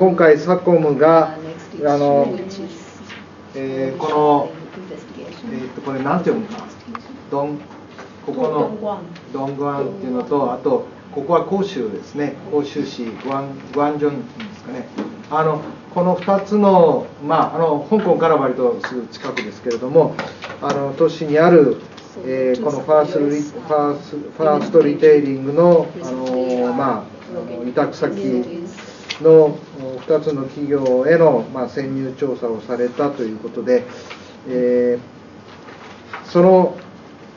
今回SACOMがこの、これなんて読むか、ここのドングアンっていうのと、あとここは広州ですね、広州市グアンジョンですかね。この2つの、香港から割とすぐ近くですけれども、都市にある、このファーストリテイリングの、委託先の2つの企業への、潜入調査をされたということで、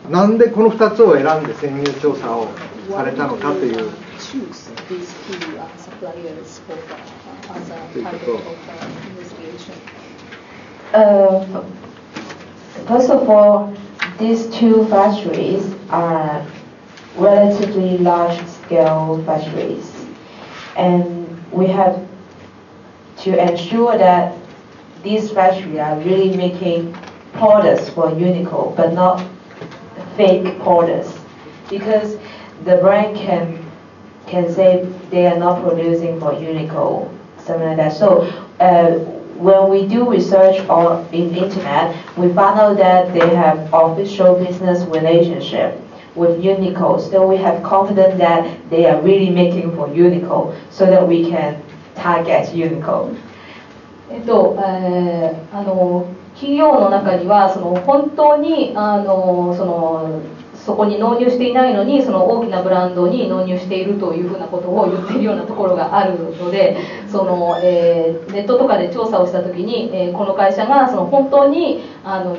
なんでこの2つを選んで潜入調査をされたのかという。First of all, these two factories are relatively large-scale factories, and we have to ensure that these factories are really making products for Uniqlo, but not fake products, because the brand can say they are not producing for Uniqlo, something like that. So when we do research on in internet, we found out that they have official business relationship with Uniqlo. So we have confidence that they are really making for Uniqlo, so that we can target Uniqlo. 企業の中には本当にそこに納入していないのに大きなブランドに納入しているというふうなことを言っているようなところがあるので、ネットとかで調査をしたときに、この会社が本当に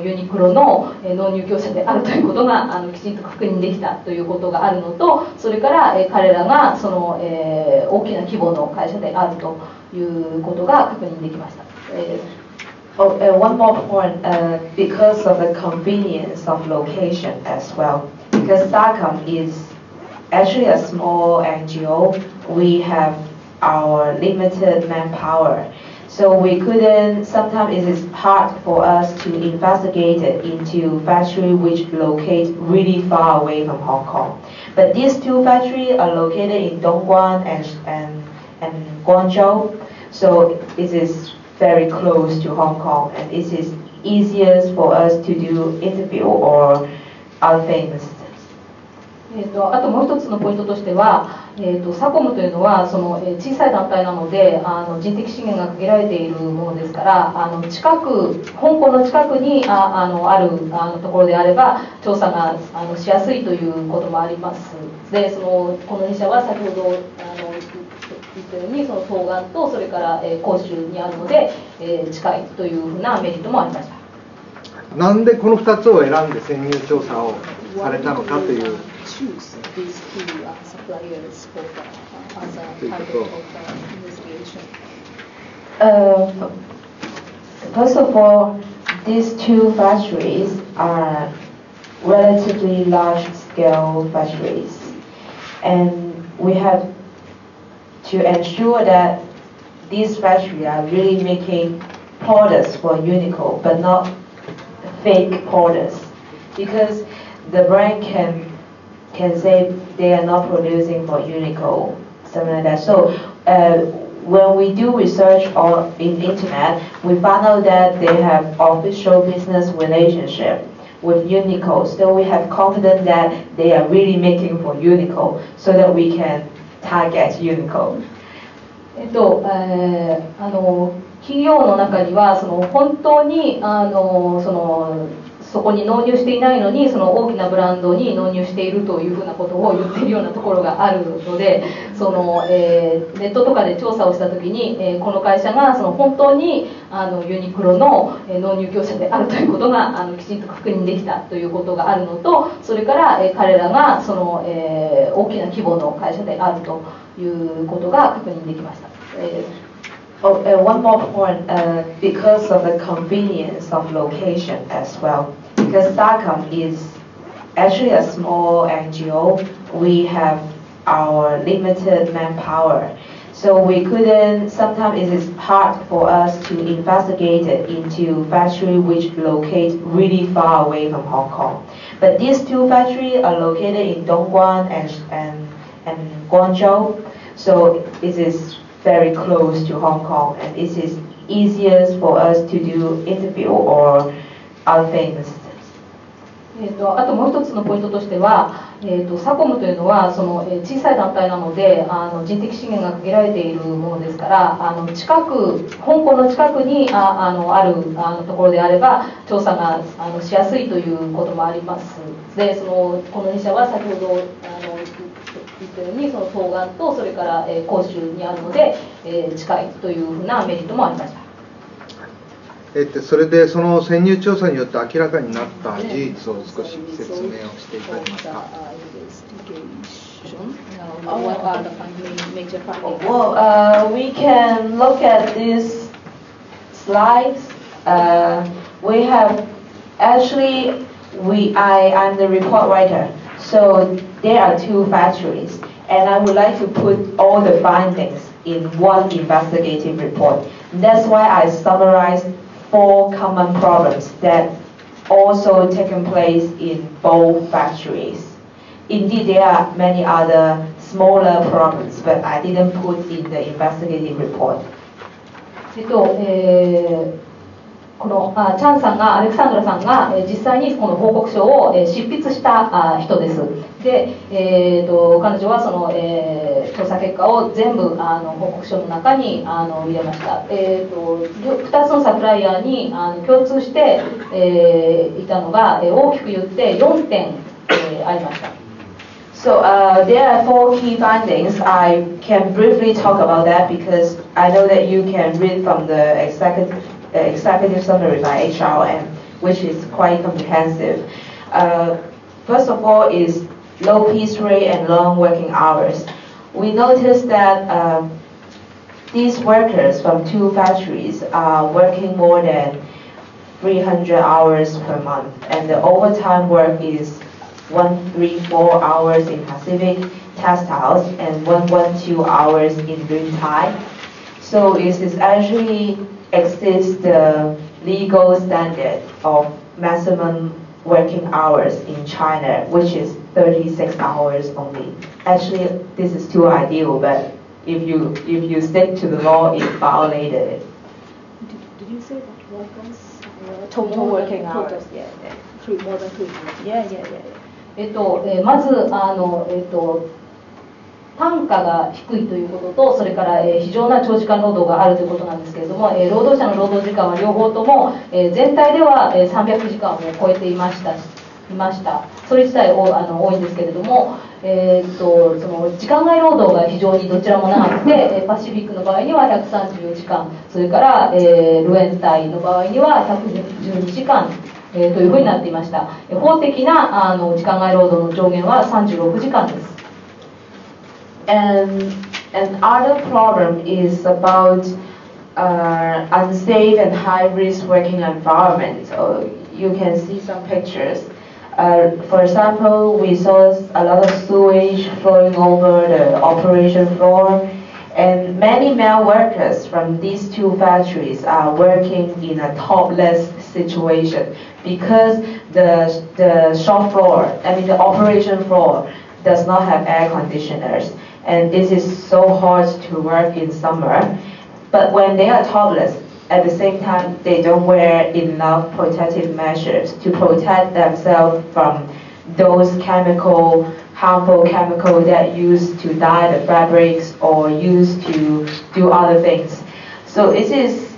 ユニクロの納入業者であるということがきちんと確認できたということがあるのと、それから彼らが大きな規模の会社であるということが確認できました。One more point, because of the convenience of location as well. Because SACOM is actually a small NGO, we have our limited manpower. So we couldn't, sometimes it is hard for us to investigate it into factory which locate really far away from Hong Kong. But these two factories are located in Dongguan and Guangzhou, so it is very close to Hong Kong, and it is easiest for us to do interview or other things. あともう一つのポイントとしては、SACOMというのは小さい団体なので人的資源が限られているものですから、香港の近くにあるところであれば調査がしやすいということもあります。でこの2社は先ほど言ったように東岸とそれから広州にあるので近いというふうなメリットもありました。なんでこの2つを選んで潜入調査をされたのかという。First of all, these two factories are relatively large-scale factories, and we have to ensure that these factories are really making products for Uniqlo, but not fake products, because the brand can say they are not producing for Uniqlo, something like that. So when we do research on in internet, we found out that they have official business relationship with Uniqlo. So we have confidence that they are really making for Uniqlo, so that we can target Uniqlo. 企業の中には本当にそこに納入していないのに大きなブランドに納入しているというふうなことを言っているようなところがあるので、ネットとかで調査をしたときに、この会社が本当にユニクロの納入業者であるということがきちんと確認できたということがあるのと、それから彼らが大きな規模の会社であるということが確認できました。One more point, because of the convenience of location as well. Because SACOM is actually a small NGO, we have our limited manpower. So we couldn't, sometimes it is hard for us to investigate it into factory which locate really far away from Hong Kong. But these two factories are located in Dongguan and Guangzhou, so it is very close to Hong Kong, and it is easiest for us to do interview or other things. あともう一つのポイントとしては、SACOM というのはその小さい団体なので人的資源が限られているものですから香港の近くにあるところであれば調査がしやすいということもあります。でこの2社は先ほど言ったようにその東岸とそれから広州にあるので近いというふうなメリットもありました。それでその潜入調査によって明らかになった事実を少し説明をしていただけますか。Well, we can look at these slides. We have actually I'm the report writer, so there are 2 factories, and I would like to put all the findings in one investigative report. That's why I summarized 4 common problems that also taken place in both factories. Indeed, there are many other smaller problems, but I didn't put in the investigative report. このチャンさんがアレクサンドラさんが実際にこの報告書を執筆した人です。で、彼女はその調査結果を全部報告書の中に入れました。2つのサプライヤーに共通していたのが大きく言って4点ありました。So there are 4 key findings. I can briefly talk about that because I know that you can read from the executive summary by HRM, which is quite comprehensive. First of all is low piece rate and long working hours. We noticed that these workers from 2 factories are working more than 300 hours per month, and the overtime work is 134 hours in Pacific Textiles and 112 hours in Luntai. So it is actually exceeds the legal standard of maximum working hours in China, which is 36 hours only. Actually, this is too ideal, but if you stick to the law, it violated it. Did you say that workers Total working hours. Yeah, more than 3 hours. Yeah. まず単価が低いということとそれから非常な長時間労働があるということなんですけれども労働者の労働時間は両方とも全体では300時間を超えていました。それ自体多いんですけれども、その時間外労働が非常にどちらも長くてパシフィックの場合には134時間それからルエンタイの場合には112時間というふうになっていました。法的な時間外労働の上限は36時間です。And another problem is about unsafe and high-risk working environment. So you can see some pictures. For example, we saw a lot of sewage flowing over the operation floor, and many male workers from these 2 factories are working in a topless situation because the shop floor, the operation floor, does not have air conditioners. And this is so hard to work in summer. But when they are topless, at the same time, they don't wear enough protective measures to protect themselves from those harmful chemicals that used to dye the fabrics or used to do other things. So it is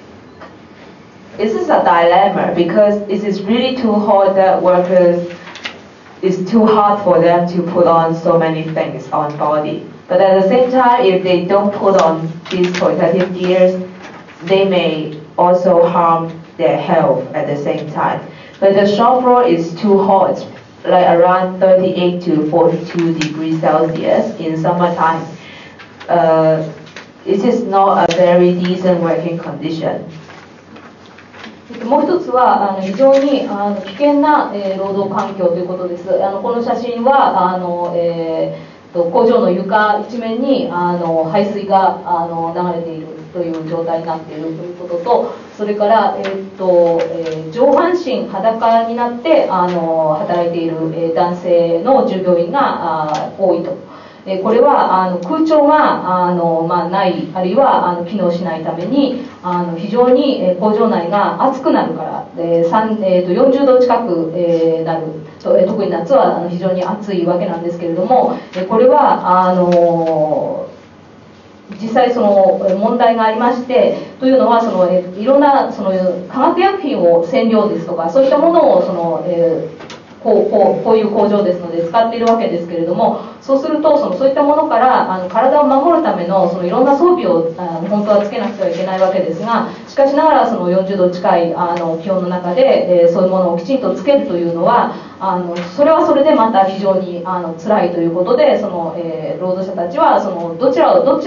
a dilemma because it is really too hard that it's too hard for them to put on so many things on body. But at the same time, if they don't put on these protective gears, they may also harm their health at the same time. But the shop floor is too hot, like around 38 to 42 degrees Celsius in summertime. It is not a very decent working condition. もう一つは非常に危険な労働環境ということです。この写真は工場の床一面に排水が流れているという状態になっているということとそれから、上半身裸になって働いている男性の従業員が多いとこれは空調がない、あるいは機能しないために非常に工場内が暑くなるから40度近くなる、特に夏は非常に暑いわけなんですけれども、これは実際その問題がありまして、というのはいろんな化学薬品を染料ですとかそういったものをこういう工場ですので使っているわけですけれども、そうするとそういったものから体を守るためのいろんな装備を本当はつけなくてはいけないわけですが、しかしながら40度近い気温の中で、そういうものをきちんとつけるというのはそれはそれでまた非常に辛いということで、労働者たちはどち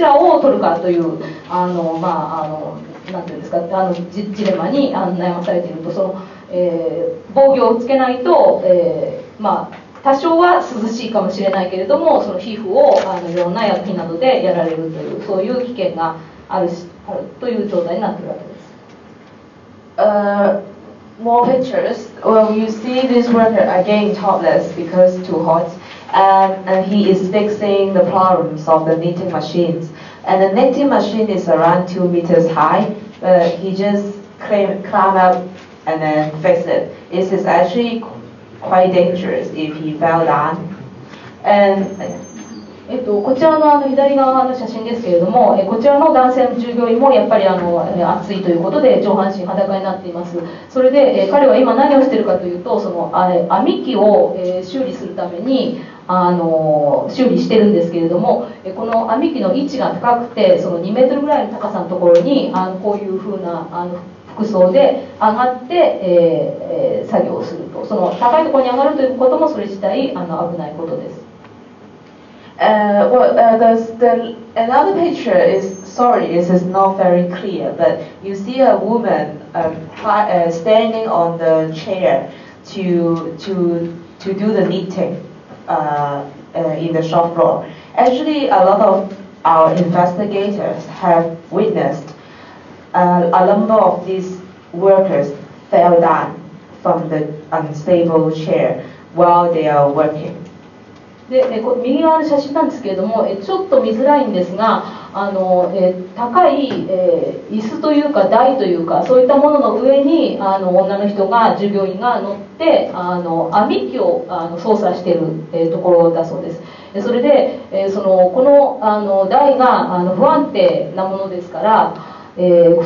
らを取るかというなんていうんですかジレンマに悩まされていると。防御をつけないと、多少は涼しいかもしれないけれども、皮膚をいろんな薬品などでやられるという、そういう危険があるという状態になっているわけです。More pictures. Well, you see this worker again topless because too hot, and he is fixing the problems of the knitting machines. And the knitting machine is around 2 meters high, but he just climb up and then fix it. This is actually quite dangerous if he fell down. And こちらの左側の写真ですけれども、こちらの男性の従業員もやっぱり暑いということで上半身裸になっています。それで彼は今何をしているかというと、編み機を修理するために修理してるんですけれども、この編み機の位置が高くて2メートルぐらいの高さのところにこういうふうな服装で上がって、作業をすると、高いところに上がるということもそれ自体危ないことです。Another picture is, sorry, this is not very clear, but you see a woman standing on the chair to do the knitting in the shop floor. Actually, a lot of our investigators have witnessed a number of these workers fell down from the unstable chair while they are working. で右側の写真なんですけれども、ちょっと見づらいんですが、高い、椅子というか台というかそういったものの上に女の人が従業員が乗って編み機を操作している、ところだそうです。それで、この台が不安定なものですから、そ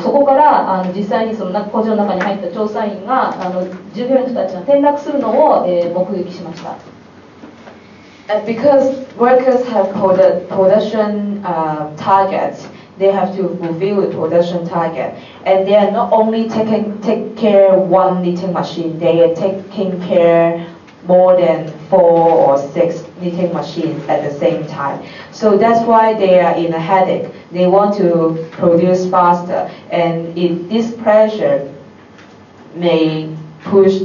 こから実際に工場の中に入った調査員が従業員の人たちが転落するのを、目撃しました。Because workers have production targets, they have to fulfill the production target, and they are not only take care of one knitting machine, they are taking care more than 4 or 6 knitting machines at the same time. So that's why they are in a headache. They want to produce faster, and if this pressure may push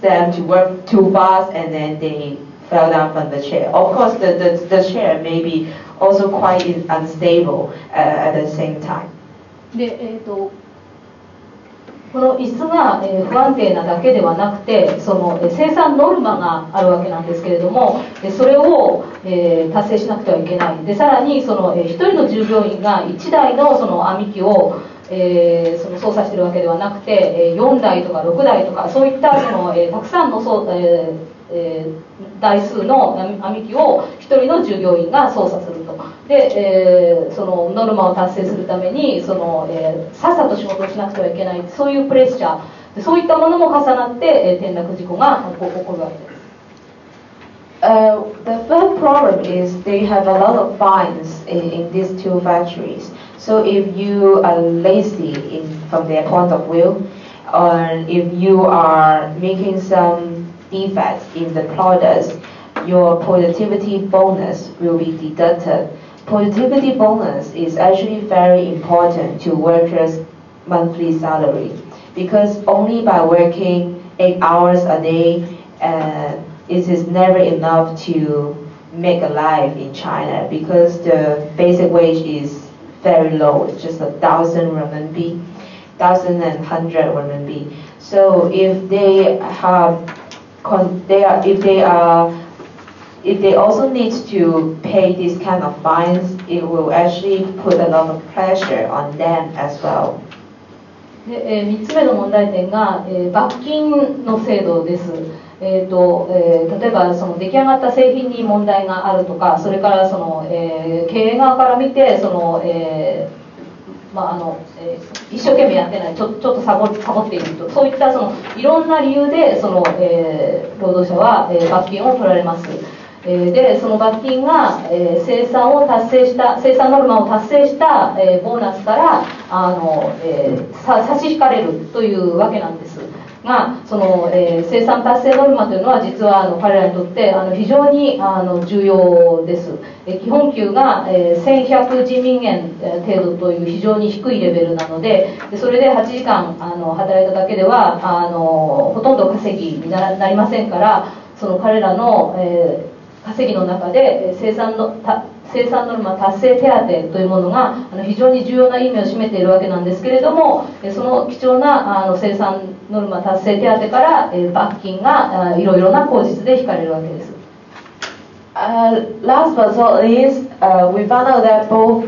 them to work too fast, and then they fell down from the chair. Of course, the chair may be also quite unstable at the same time. で、この椅子が不安定なだけではなくて、生産ノルマがあるわけなんですけれども、それを達成しなくてはいけない。で、さらに1人の従業員が1台の編み機を操作しているわけではなくて、4台とか6台とかそういったたくさんの台数の編み機を1人の従業員が操作すると。で、ノルマを達成するためにさっさと仕事をしなくてはいけない、そういうプレッシャー、そういったものも重なって転落事故が起こるわけです。The third problem is they have a lot of fines in these two factories. So if you are lazy from their point of view, or if you are making some defects in the products, your productivity bonus will be deducted. Productivity bonus is actually very important to workers' monthly salary, because only by working 8 hours a day, it is never enough to make a life in China, because the basic wage is very low. It's just 1,000 renminbi, 1,100 renminbi. So if they are if they also need to pay this kind of fines, it will actually put a lot of pressure on them as well. で3つ目の問題点が、罰金の制度です。例えばその出来上がった製品に問題があるとか、それからその、経営側から見てその、一生懸命やってない、ちょっとサボっていると、そういったそのいろんな理由でその、労働者は、罰金を取られます。でその罰金が、生産ノルマを達成した、ボーナスから差し引かれるというわけなんですが、その、生産達成ノルマというのは実は彼らにとって非常に重要です。基本給が、1100人民元程度という非常に低いレベルなので、それで8時間働いただけではほとんど稼ぎになりませんから、その彼らの、稼ぎの中で生産ノルマ達成手当というものが非常に重要な意味を占めているわけなんですけれども、その貴重な生産ノルマ達成手当から罰金がいろいろな口実で引かれるわけです。Last but not least, we found out that both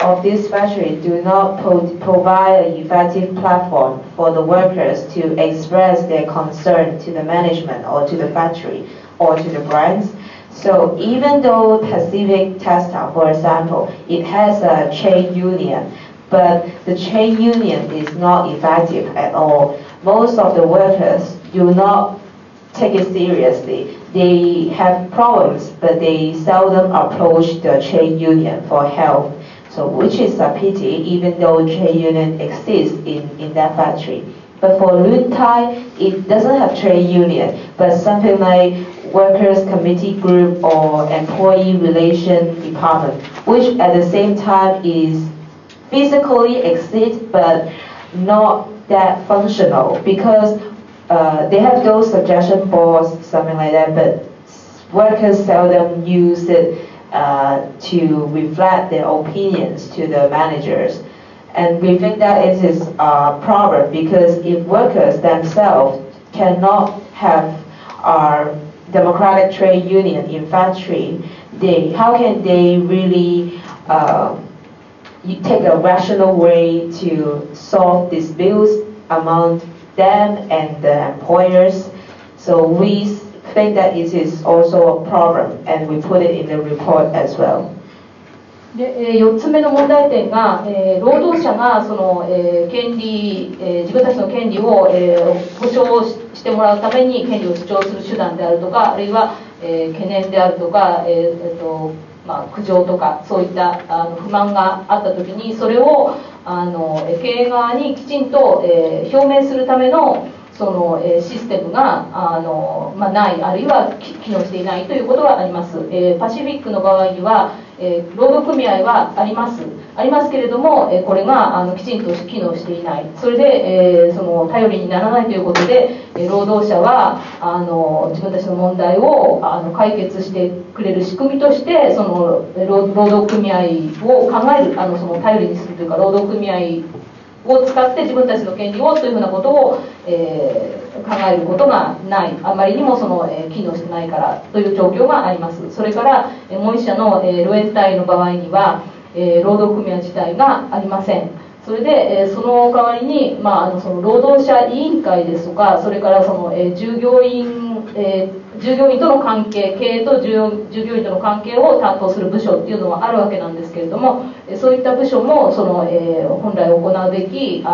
of these factories do not provide an effective platform for the workers to express their concern to the management or to the factory or to the brands. So even though Pacific Textile, for example, it has a trade union, but the trade union is not effective at all. Most of the workers do not take it seriously. They have problems, but they seldom approach the trade union for help. So which is a pity, even though trade union exists in that factory. But for Luntai, it doesn't have trade union, but something like workers committee group or employee relation department, which at the same time is physically exists but not that functional, because they have those suggestion boards, something like that, but workers seldom use it to reflect their opinions to the managers. And we think that it is a problem, because if workers themselves cannot have our democratic trade union in factory, how can they really take a rational way to solve disputes among them and the employers? So we think that it is also a problem, and we put it in the report as well. で4つ目の問題点が、労働者がその、権利、自分たちの権利を、保障してもらうために権利を主張する手段であるとか、あるいは、懸念であるとか、苦情とかそういった不満があったときに、それを経営側にきちんと、表明するためのそのシステムがない、あるいは機能していないということがあります。パシフィックの場合には労働組合はありますけれども、これがきちんと機能していない。それで、その頼りにならないということで、労働者は自分たちの問題を解決してくれる仕組みとして、その労働組合を考える、その頼りにするというか、労働組合を使って自分たちの権利をというふうなことを、考えることがない、あまりにもその、機能してないからという状況があります。それからもう一社の、ロエンタイの場合には、労働組合自体がありません。それで、その代わりに、その労働者委員会ですとか、それからその、従業員との関係、経営と従業員との関係を担当する部署っていうのはあるわけなんですけれども、そういった部署もその、本来行うべき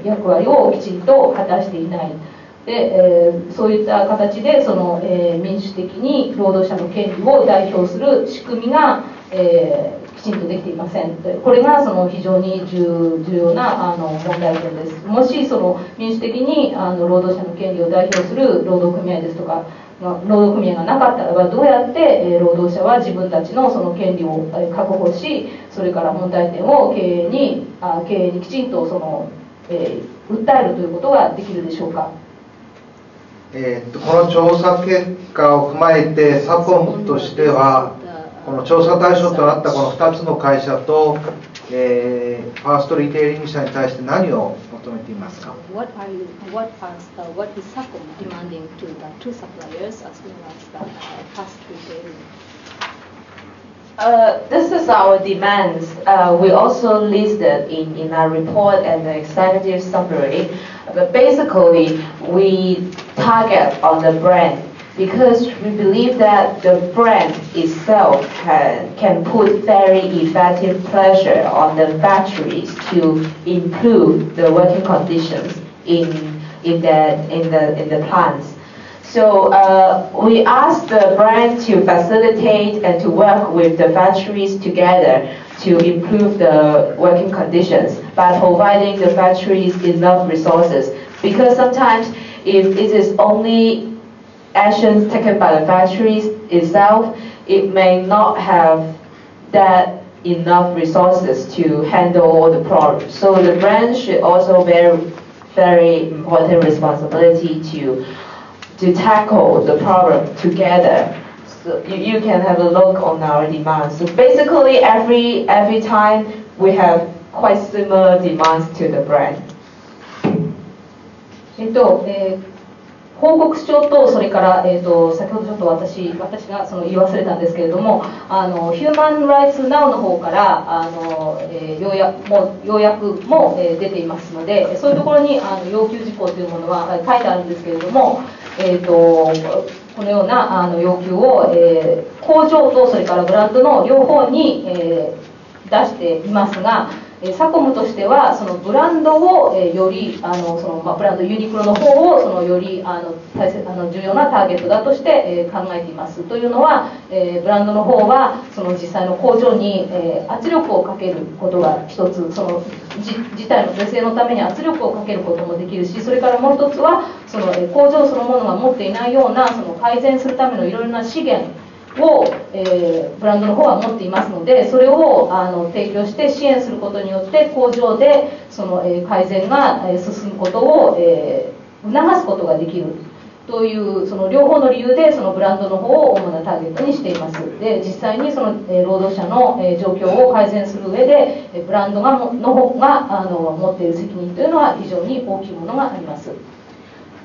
役割をきちんと果たしていない。で、そういった形でその、民主的に労働者の権利を代表する仕組みが、きちんとできていません。これがその非常に重要な問題点です。もしその民主的に労働者の権利を代表する労働組合ですとか、労働組合がなかったらば、どうやって労働者は自分たちのその権利を確保し、それから問題点を経営にきちんとその、訴えるということができるでしょうか。この調査結果を踏まえて、サコムとしてはこの調査対象となったこの2つの会社と、ファーストリテイリング社に対して何を求めていますか？ What is SACOM demanding to the two suppliers as well as the fast retailing This is our demands. We also listed in our report and the executive summary. But basically, we target on the brand because we believe that the brand itself can put very effective pressure on the factories to improve the working conditions in the plants. So we asked the brand to facilitate and to work with the factories together to improve the working conditions by providing the factories enough resources. Because sometimes if it is only actions taken by the factories itself, it may not have that enough resources to handle all the problems. So the brand should also bear very important responsibility to tackle the problem together. So you can have a look on our demands. So basically every time we have quite similar demands to the brand. 報告書とそれから、先ほどちょっと私がその言い忘れたんですけれども、ヒューマン・ライツ・ナウの方から要約も出ていますので、そういうところに要求事項というものは書いてあるんですけれども、このような要求を、工場とそれからブランドの両方に、出していますが、サコムとしてはそのブランドをよりブランドユニクロの方をそのより重要なターゲットだとして考えています。というのはブランドの方はその実際の工場に圧力をかけることが一つ、その事態の是正のために圧力をかけることもできるし、それからもう一つはその工場そのものが持っていないようなその改善するためのいろいろな資源を、ブランドの方は持っていますので、それを提供して支援することによって工場でその、改善が進むことを、促すことができるというその両方の理由でそのブランドの方を主なターゲットにしています。で、実際にその労働者の状況を改善する上でブランドの方が持っている責任というのは非常に大きいものがあります。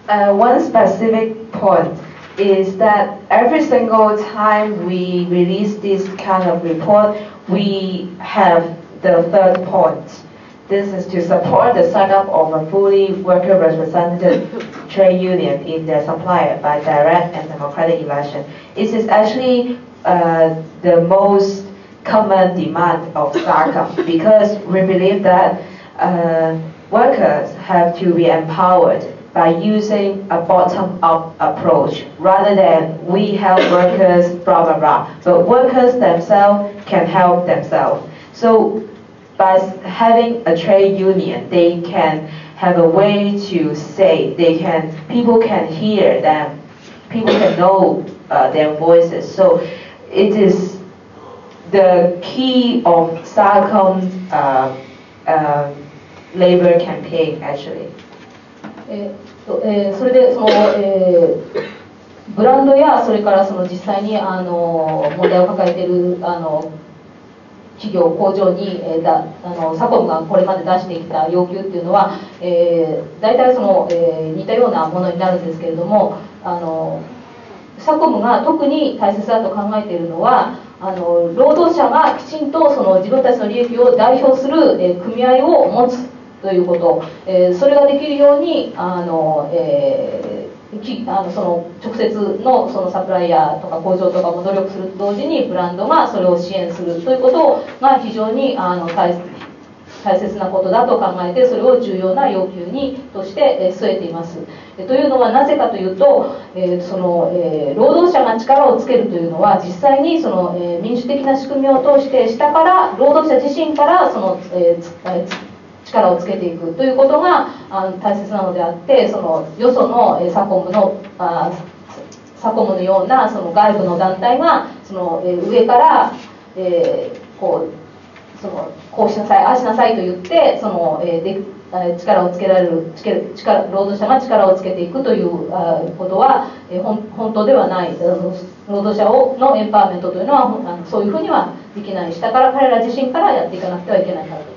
One specific point is that every single time we release this kind of report, we have the third point. This is to support the setup of a fully worker representative trade union in their supplier by direct and democratic election. It is actually the most common demand of SACOM because we believe that workers have to be empowered by using a bottom-up approach rather than we help workers, blah, blah, blah. But workers themselves can help themselves. So by having a trade union, they can have a way to say, people can hear them, people can know their voices. So it is the key of SACOM labor campaign actually. それでその、ブランドやそれからその実際に問題を抱えている企業工場にサコムがこれまで出してきた要求っていうのは、大体その、似たようなものになるんですけれども、サコムが特に大切だと考えているのは労働者がきちんとその自分たちの利益を代表する、組合を持つということ、それができるようにその直接のそのサプライヤーとか工場とかも努力すると同時にブランドがそれを支援するということが非常に大切なことだと考えて、それを重要な要求として据えています。というのはなぜかというと、その労働者が力をつけるというのは実際にその民主的な仕組みを通して下から労働者自身からその力をつけていくということが大切なのであって、そのよそのサコムのようなその外部の団体がその上からこうしなさいああしなさいと言ってその力をつけられる労働者が力をつけていくということは本当ではない。労働者のエンパワーメントというのはそういうふうにはできない。下から彼ら自身からやっていかなくてはいけないからと。